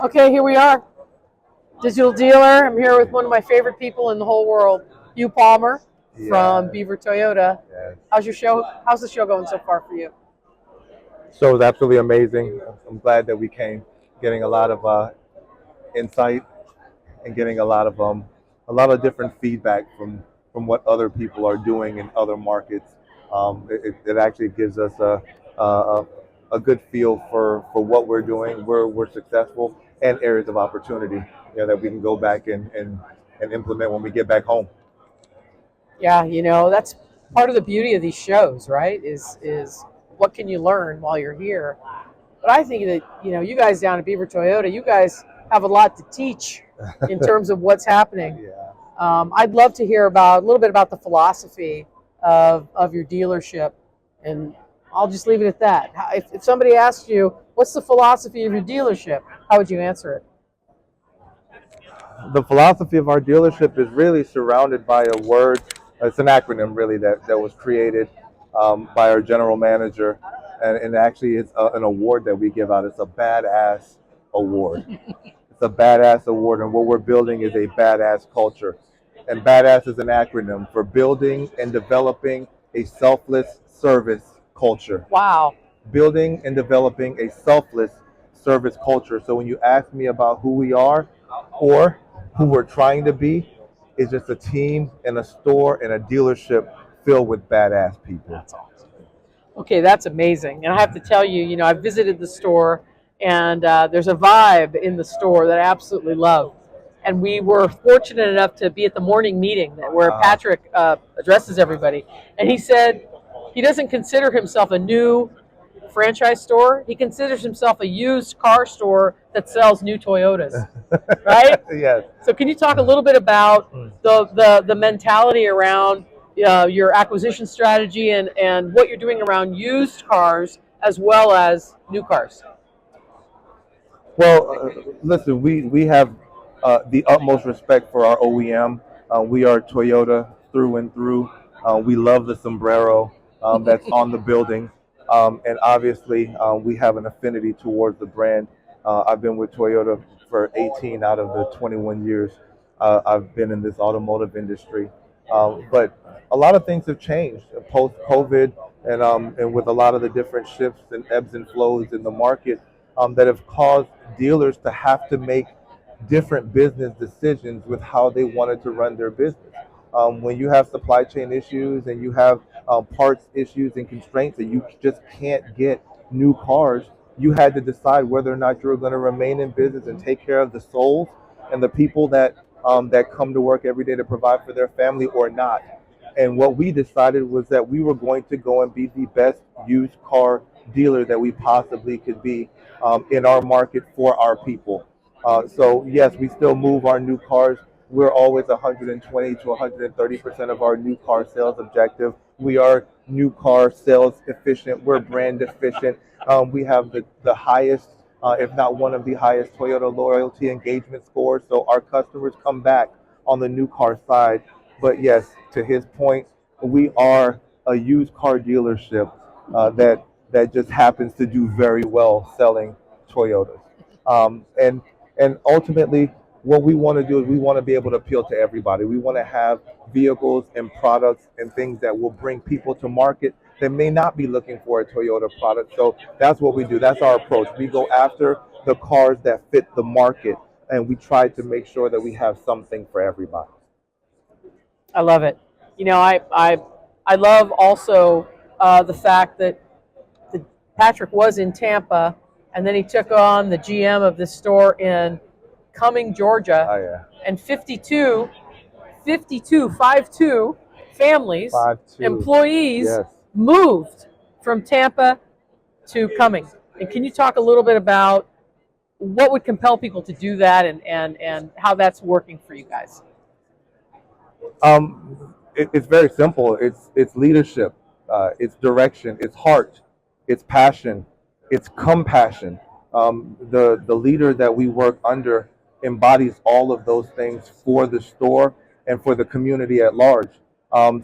Okay, here we are. Digital dealer. I'm here with one of my favorite people in the whole world, Hugh Palmer from Beaver Toyota. Yes. How's your show? How's the show going so far for you? So it's absolutely amazing. I'm glad that we came, getting a lot of insight and getting a lot of different feedback from what other people are doing in other markets. It actually gives us a a good feel for what we're doing, where we're successful, and areas of opportunity, that we can go back and implement when we get back home. Yeah, that's part of the beauty of these shows, right? Is what can you learn while you're here? But I think that you guys down at Beaver Toyota, you guys have a lot to teach in terms of what's happening. Yeah. I'd love to hear about a little bit about the philosophy of your dealership, and I'll just leave it at that. If somebody asks you, what's the philosophy of your dealership, how would you answer it? The philosophy of our dealership is really surrounded by a word. It's an acronym, really, that was created by our general manager, and actually it's an award that we give out. It's a badass award. It's a badass award, and what we're building is a badass culture. And badass is an acronym for building and developing a selfless service culture. Wow. Building and developing a selfless service culture. So when you ask me about who we are or who we're trying to be, it's just a team and a store and a dealership filled with badass people. That's awesome. Okay, that's amazing. And I have to tell you, I visited the store, and there's a vibe in the store that I absolutely love. And we were fortunate enough to be at the morning meeting where Patrick addresses everybody. And he said he doesn't consider himself a new franchise store. He considers himself a used car store that sells new Toyotas, right? Yes. So can you talk a little bit about the mentality around your acquisition strategy and what you're doing around used cars as well as new cars? Well, listen, we have the utmost respect for our OEM. We are Toyota through and through. We love the sombrero that's on the building. And obviously, we have an affinity towards the brand. I've been with Toyota for 18 out of the 21 years I've been in this automotive industry. But a lot of things have changed post COVID, and with a lot of the different shifts and ebbs and flows in the market that have caused dealers to have to make different business decisions with how they wanted to run their business. When you have supply chain issues and you have parts issues and constraints that you just can't get new cars, you had to decide whether or not you were going to remain in business and take care of the souls and the people that come to work every day to provide for their family or not. And what we decided was that we were going to go and be the best used car dealer that we possibly could be in our market for our people. So yes, we still move our new cars. We're always 120 to 130% of our new car sales objective. We are new car sales efficient. We're brand efficient. We have the highest, if not one of the highest, Toyota loyalty engagement scores. So our customers come back on the new car side. But yes, to his point, we are a used car dealership that just happens to do very well selling Toyotas. And ultimately, what we want to do is we want to be able to appeal to everybody. We want to have vehicles and products and things that will bring people to market that may not be looking for a Toyota product. So that's what we do. That's our approach. We go after the cars that fit the market, and we try to make sure that we have something for everybody. I love it. I love also the fact that Patrick was in Tampa, and then he took on the GM of this store in Cumming, Georgia, Oh yeah, and 52 families, 5-2. employees Yes. moved from Tampa to Cumming. And can you talk a little bit about what would compel people to do that and how that's working for you guys? It's very simple. It's leadership, it's direction, it's heart, it's passion, it's compassion. The leader that we work under embodies all of those things for the store and for the community at large.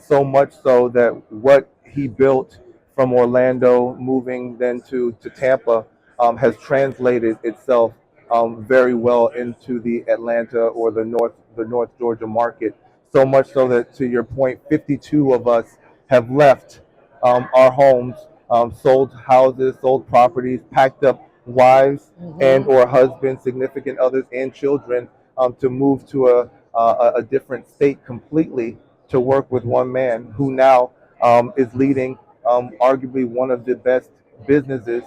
So much so that what he built from Orlando, moving then to Tampa, has translated itself very well into the Atlanta or the North Georgia market. So much so that, to your point, 52 of us have left our homes, sold houses, sold properties, packed up wives and or husbands, significant others, and children to move to a different state completely to work with one man who now is leading arguably one of the best businesses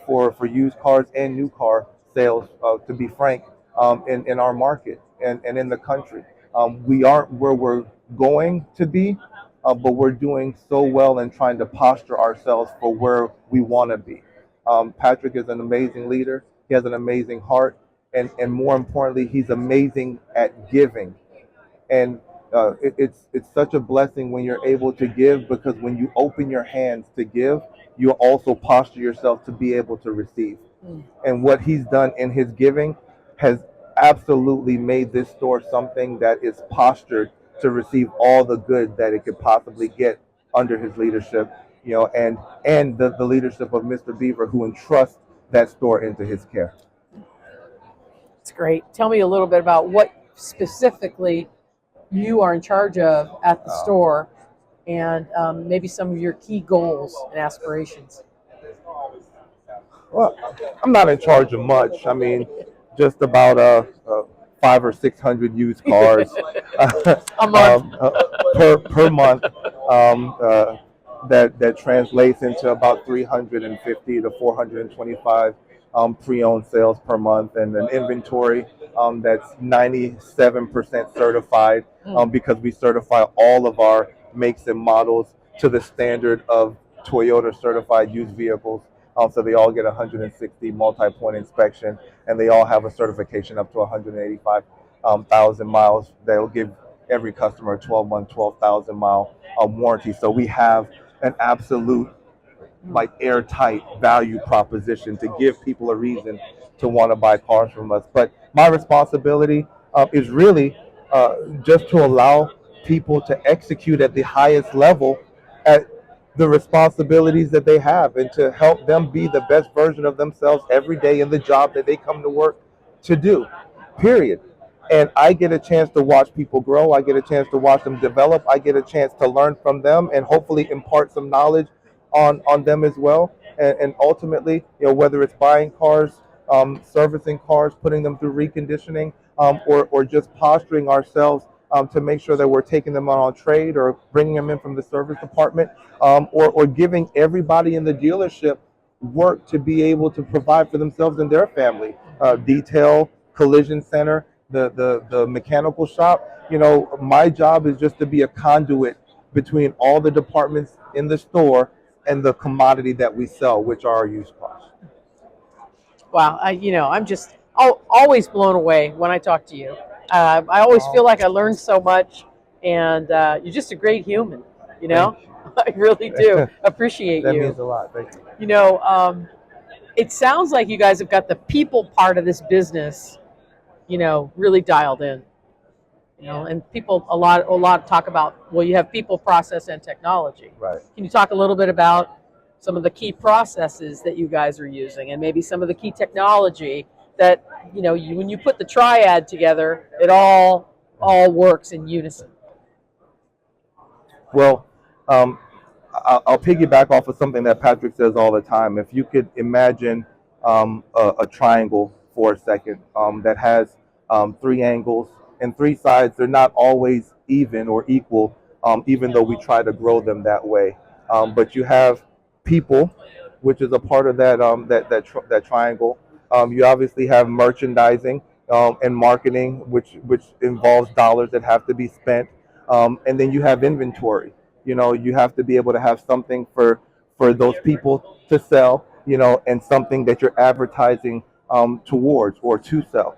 for used cars and new car sales, to be frank, in our market and in the country. We aren't where we're going to be, but we're doing so well and trying to posture ourselves for where we want to be. Patrick is an amazing leader. He has an amazing heart, and more importantly, he's amazing at giving. And it's such a blessing when you're able to give, because when you open your hands to give, you also posture yourself to be able to receive. And what he's done in his giving has absolutely made this store something that is postured to receive all the good that it could possibly get under his leadership, and the leadership of Mr. Beaver, who entrusts that store into his care. It's great. Tell me a little bit about what specifically you are in charge of at the store, and maybe some of your key goals and aspirations. Well, I'm not in charge of much. I mean, just about 500 or 600 used cars A month. per month. That translates into about 350 to 425 pre-owned sales per month, and an inventory that's 97% certified, because we certify all of our makes and models to the standard of Toyota certified used vehicles. So they all get 160 multi-point inspection, and they all have a certification up to 185,000 miles. They'll give every customer a 12-month, 12,000 mile warranty. So we have an absolute, like, airtight value proposition to give people a reason to want to buy cars from us. But my responsibility is really just to allow people to execute at the highest level at the responsibilities that they have, and to help them be the best version of themselves every day in the job that they come to work to do, period. And I get a chance to watch people grow. I get a chance to watch them develop. I get a chance to learn from them and hopefully impart some knowledge on them as well. And ultimately, whether it's buying cars, servicing cars, putting them through reconditioning, or just posturing ourselves to make sure that we're taking them on trade, or bringing them in from the service department, or giving everybody in the dealership work to be able to provide for themselves and their family. Detail, collision center, the mechanical shop. My job is just to be a conduit between all the departments in the store and the commodity that we sell, which are our used cars. Wow, I'm just always blown away when I talk to you. I always feel like I learned so much, and you're just a great human. I really do appreciate That you. means a lot. Thank you. It sounds like you guys have got the people part of this business, really dialed in. And people a lot talk about, well, you have people, process, and technology. Right. Can you talk a little bit about some of the key processes that you guys are using, and maybe some of the key technology that when you put the triad together, it all works in unison? Well, I'll piggyback off of something that Patrick says all the time. If you could imagine a triangle for a second, that has three angles and three sides. They're not always even or equal, even though we try to grow them that way. But you have people, which is a part of that triangle. You obviously have merchandising and marketing, which involves dollars that have to be spent, and then you have inventory. You have to be able to have something for those people to sell, and something that you're advertising towards or to sell.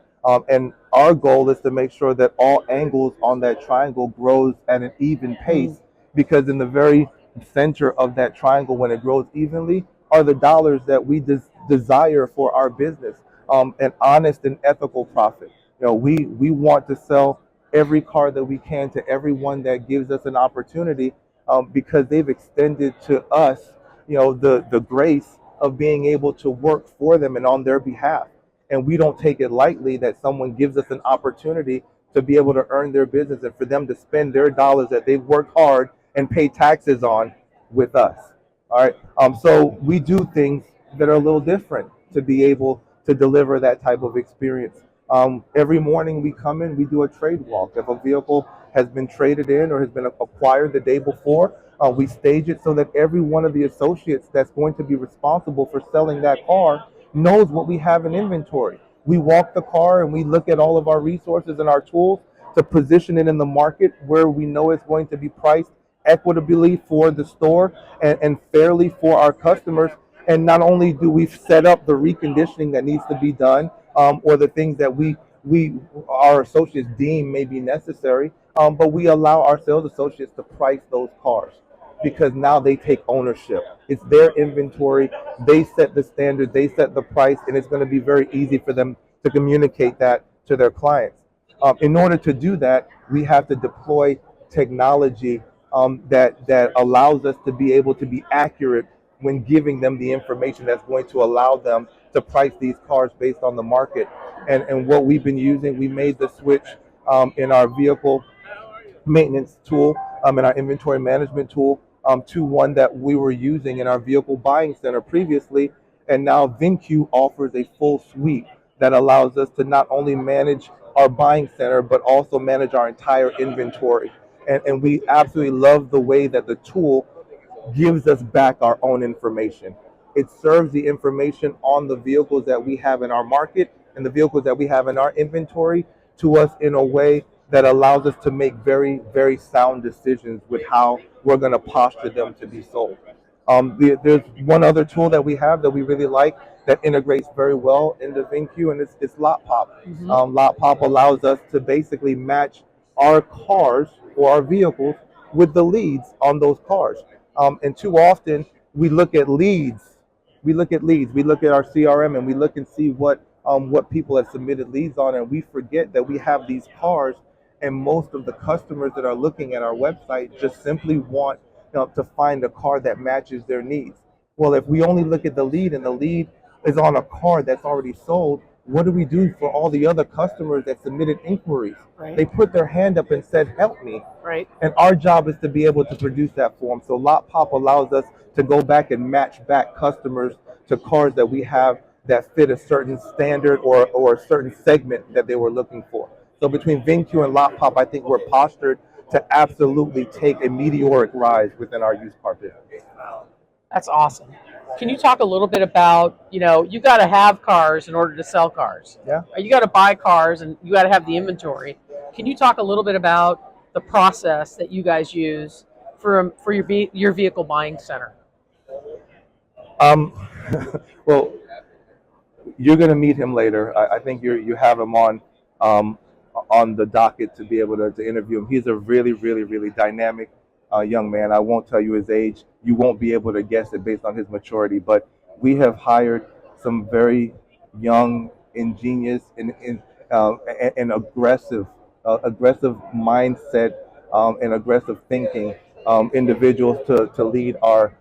And our goal is to make sure that all angles on that triangle grows at an even pace, because in the very center of that triangle, when it grows evenly, are the dollars that we desire for our business, an honest and ethical profit. We want to sell every car that we can to everyone that gives us an opportunity, because they've extended to us, the grace of being able to work for them and on their behalf. And we don't take it lightly that someone gives us an opportunity to be able to earn their business and for them to spend their dollars that they've worked hard and pay taxes on with us. All right. So we do things that are a little different to be able to deliver that type of experience. Every morning we come in, we do a trade walk. If a vehicle has been traded in or has been acquired the day before, we stage it so that every one of the associates that's going to be responsible for selling that car knows what we have in inventory. We walk the car and we look at all of our resources and our tools to position it in the market where we know it's going to be priced equitably for the store and fairly for our customers. And not only do we set up the reconditioning that needs to be done, or the things that we our associates deem may be necessary, but we allow our sales associates to price those cars because now they take ownership. It's their inventory. They set the standard, they set the price, and it's going to be very easy for them to communicate that to their clients. In order to do that, we have to deploy technology that allows us to be able to be accurate when giving them the information that's going to allow them to price these cars based on the market. And what we've been using, we made the switch in our vehicle maintenance tool, in our inventory management tool, to one that we were using in our vehicle buying center previously. And now VinQ offers a full suite that allows us to not only manage our buying center, but also manage our entire inventory. And we absolutely love the way that the tool gives us back our own information. It serves the information on the vehicles that we have in our market and the vehicles that we have in our inventory to us in a way that allows us to make very, very sound decisions with how we're going to posture them to be sold. There's one other tool that we have that we really like that integrates very well into VinQ, and it's Lot Pop. Lot Pop allows us to basically match our cars or our vehicles with the leads on those cars. And too often we look at leads. We look at leads. We look at our CRM and we look and see what people have submitted leads on, and we forget that we have these cars, and most of the customers that are looking at our website just simply want to find a car that matches their needs. Well, if we only look at the lead and the lead is on a car that's already sold, what do we do for all the other customers that submitted inquiries? Right. They put their hand up and said, help me. Right. And our job is to be able to produce that for them. So Lot Pop allows us to go back and match back customers to cars that we have that fit a certain standard or a certain segment that they were looking for. So between VinQ and Lot Pop, I think we're postured to absolutely take a meteoric rise within our used car business. That's awesome. Can you talk a little bit about, you got to have cars in order to sell cars. Yeah. You got to buy cars and you got to have the inventory. Can you talk a little bit about the process that you guys use for your vehicle buying center? Well, you're going to meet him later. I think you have him on the docket to be able to interview him. He's a really, really, really dynamic young man. I won't tell you his age. You won't be able to guess it based on his maturity. But we have hired some very young, ingenious, and aggressive mindset and aggressive thinking individuals to lead our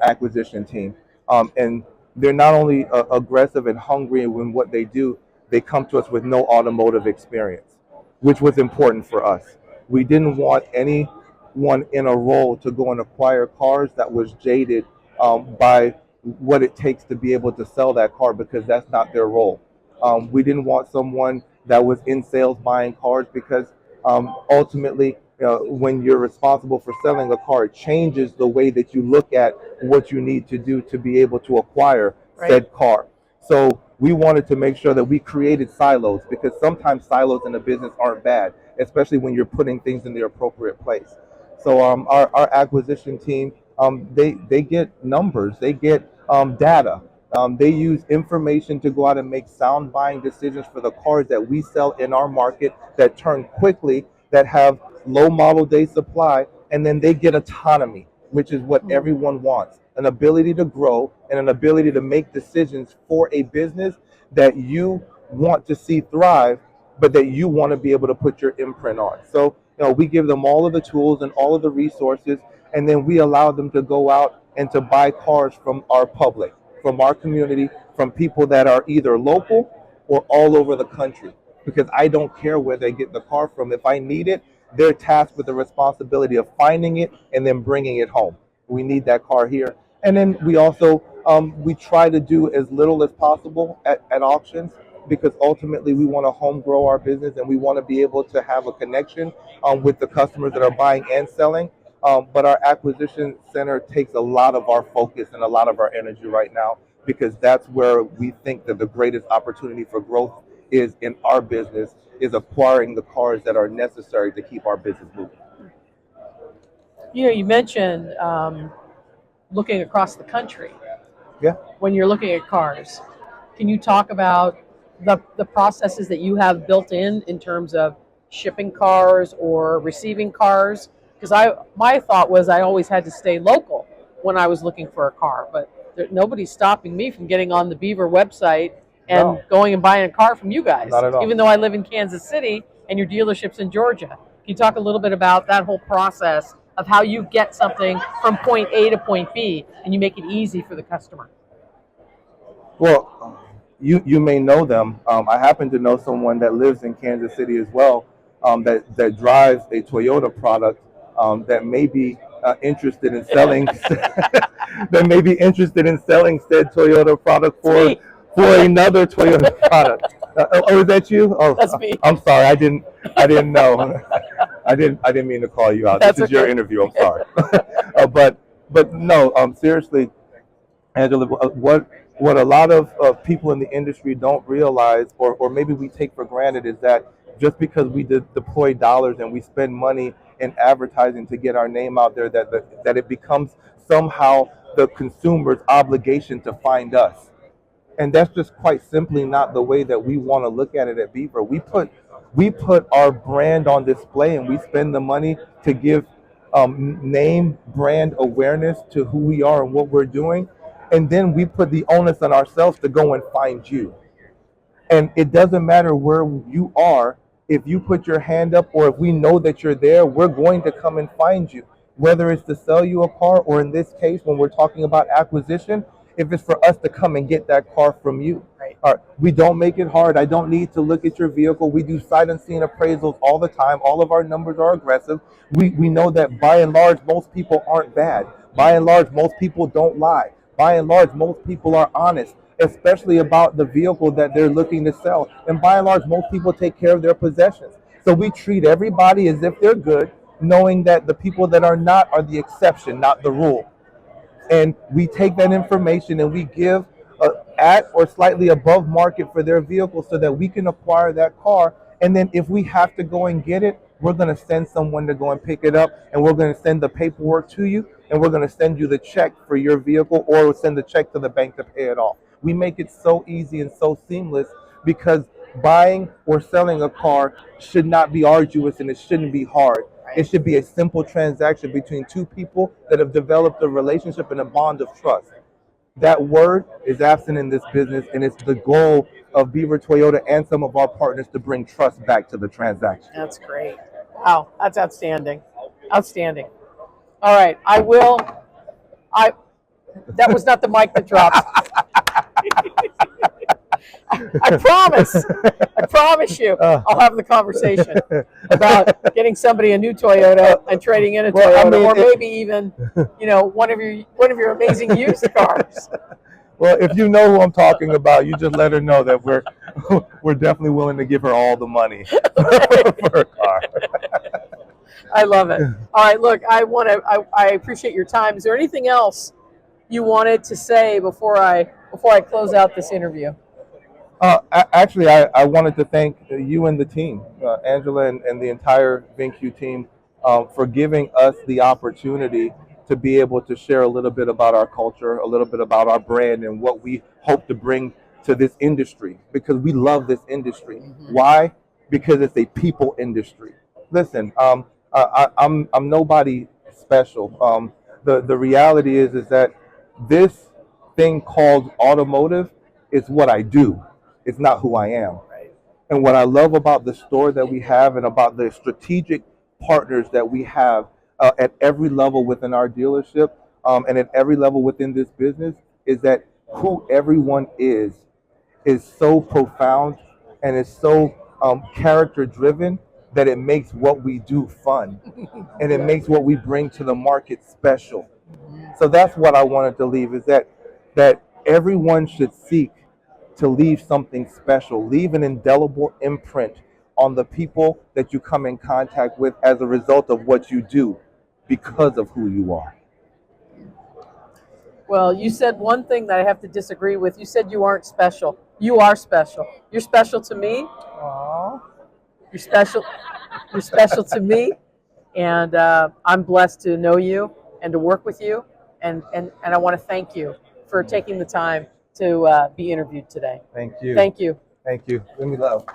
acquisition team. And they're not only aggressive and hungry in what they do, they come to us with no automotive experience, which was important for us. We didn't want anyone in a role to go and acquire cars that was jaded by what it takes to be able to sell that car, because that's not their role. We didn't want someone that was in sales buying cars, because ultimately, when you're responsible for selling a car, it changes the way that you look at what you need to do to be able to acquire said car. So we wanted to make sure that we created silos, because sometimes silos in a business aren't bad, especially when you're putting things in the appropriate place. So our acquisition team, they get numbers, they get data. They use information to go out and make sound buying decisions for the cars that we sell in our market that turn quickly, that have low model day supply, and then they get autonomy, which is what everyone wants. An ability to grow and an ability to make decisions for a business that you want to see thrive, but that you want to be able to put your imprint on. So, we give them all of the tools and all of the resources, and then we allow them to go out and to buy cars from our public, from our community, from people that are either local or all over the country, because I don't care where they get the car from. If I need it, they're tasked with the responsibility of finding it and then bringing it home. We need that car here. And then we also we try to do as little as possible at auctions, because ultimately we want to home grow our business and we want to be able to have a connection with the customers that are buying and selling. But our acquisition center takes a lot of our focus and a lot of our energy right now, because that's where we think that the greatest opportunity for growth is in our business, is acquiring the cars that are necessary to keep our business moving. You mentioned looking across the country Yeah. when you're looking at cars. Can you talk about the processes that you have built in terms of shipping cars or receiving cars? Because my thought was I always had to stay local when I was looking for a car, but nobody's stopping me from getting on the Beaver website and No, going and buying a car from you guys, not at all. even though I live in Kansas City and your dealership's in Georgia. Can you talk a little bit about that whole process of how you get something from point A to point B and you make it easy for the customer? Well, you may know them. I happen to know someone that lives in Kansas City as well, that drives a Toyota product, that may be interested in selling that may be interested in selling said Toyota product for another Toyota product. Oh, is that you? Oh, That's me. I'm sorry. I didn't know. I didn't mean to call you out. That's This is your okay. interview. I'm sorry. But no. Seriously, Angela, what a lot of people in the industry don't realize, or maybe we take for granted, is that just because we deploy dollars and we spend money in advertising to get our name out there, that it becomes somehow the consumer's obligation to find us. And that's just quite simply not the way that we want to look at it at Beaver. We put our brand on display, and we spend the money to give name brand awareness to who we are and what we're doing. And then we put the onus on ourselves to go and find you. And it doesn't matter where you are. If you put your hand up, or if we know that you're there, we're going to come and find you. Whether it's to sell you a car, or in this case, when we're talking about acquisition, if it's for us to come and get that car from you. Right. All right. We don't make it hard. I don't need to look at your vehicle. We do sight unseen appraisals all the time. All of our numbers are aggressive. We know that by and large, most people aren't bad. By and large, most people don't lie. By and large, most people are honest, especially about the vehicle that they're looking to sell. And by and large, most people take care of their possessions. So we treat everybody as if they're good, knowing that the people that are not are the exception, not the rule. And we take that information and we give at or slightly above market for their vehicle, so that we can acquire that car. And then if we have to go and get it, we're going to send someone to go and pick it up, and we're going to send the paperwork to you, and we're going to send you the check for your vehicle, or we'll send the check to the bank to pay it off. We make it so easy and so seamless, because buying or selling a car should not be arduous, and it shouldn't be hard. It should be a simple transaction between two people that have developed a relationship and a bond of trust. That word is absent in this business, and it's the goal of Beaver Toyota and some of our partners to bring trust back to the transaction. That's great. Wow, that's outstanding. Outstanding. All right, I will. I that was not the mic that dropped. I promise. I promise you, I'll have the conversation about getting somebody a new Toyota and trading in a Toyota, or maybe even, one of your amazing used cars. Well, if you know who I'm talking about, you just let her know that we're definitely willing to give her all the money for her car. I love it. All right, look, I appreciate your time. Is there anything else you wanted to say before I close out this interview? Actually, I wanted to thank you and the team, Angela and the entire VinQ team, for giving us the opportunity to be able to share a little bit about our culture, a little bit about our brand, and what we hope to bring to this industry, because we love this industry. Mm-hmm. Why? Because it's a people industry. Listen, I'm nobody special. The reality is that this thing called automotive is what I do. It's not who I am. Right. And what I love about the store that we have, and about the strategic partners that we have at every level within our dealership, and at every level within this business, is that who everyone is is so profound and is so character driven that it makes what we do fun and it makes what we bring to the market special. So that's what I wanted to leave, is that everyone should seek to leave something special, leave an indelible imprint on the people that you come in contact with as a result of what you do because of who you are. Well, you said one thing that I have to disagree with. You said you aren't special. You are special. You're special to me. Aww. You're special. You're special to me, and I'm blessed to know you and to work with you. And I want to thank you for taking the time to be interviewed today. Thank you. Thank you. Thank you. Give me love.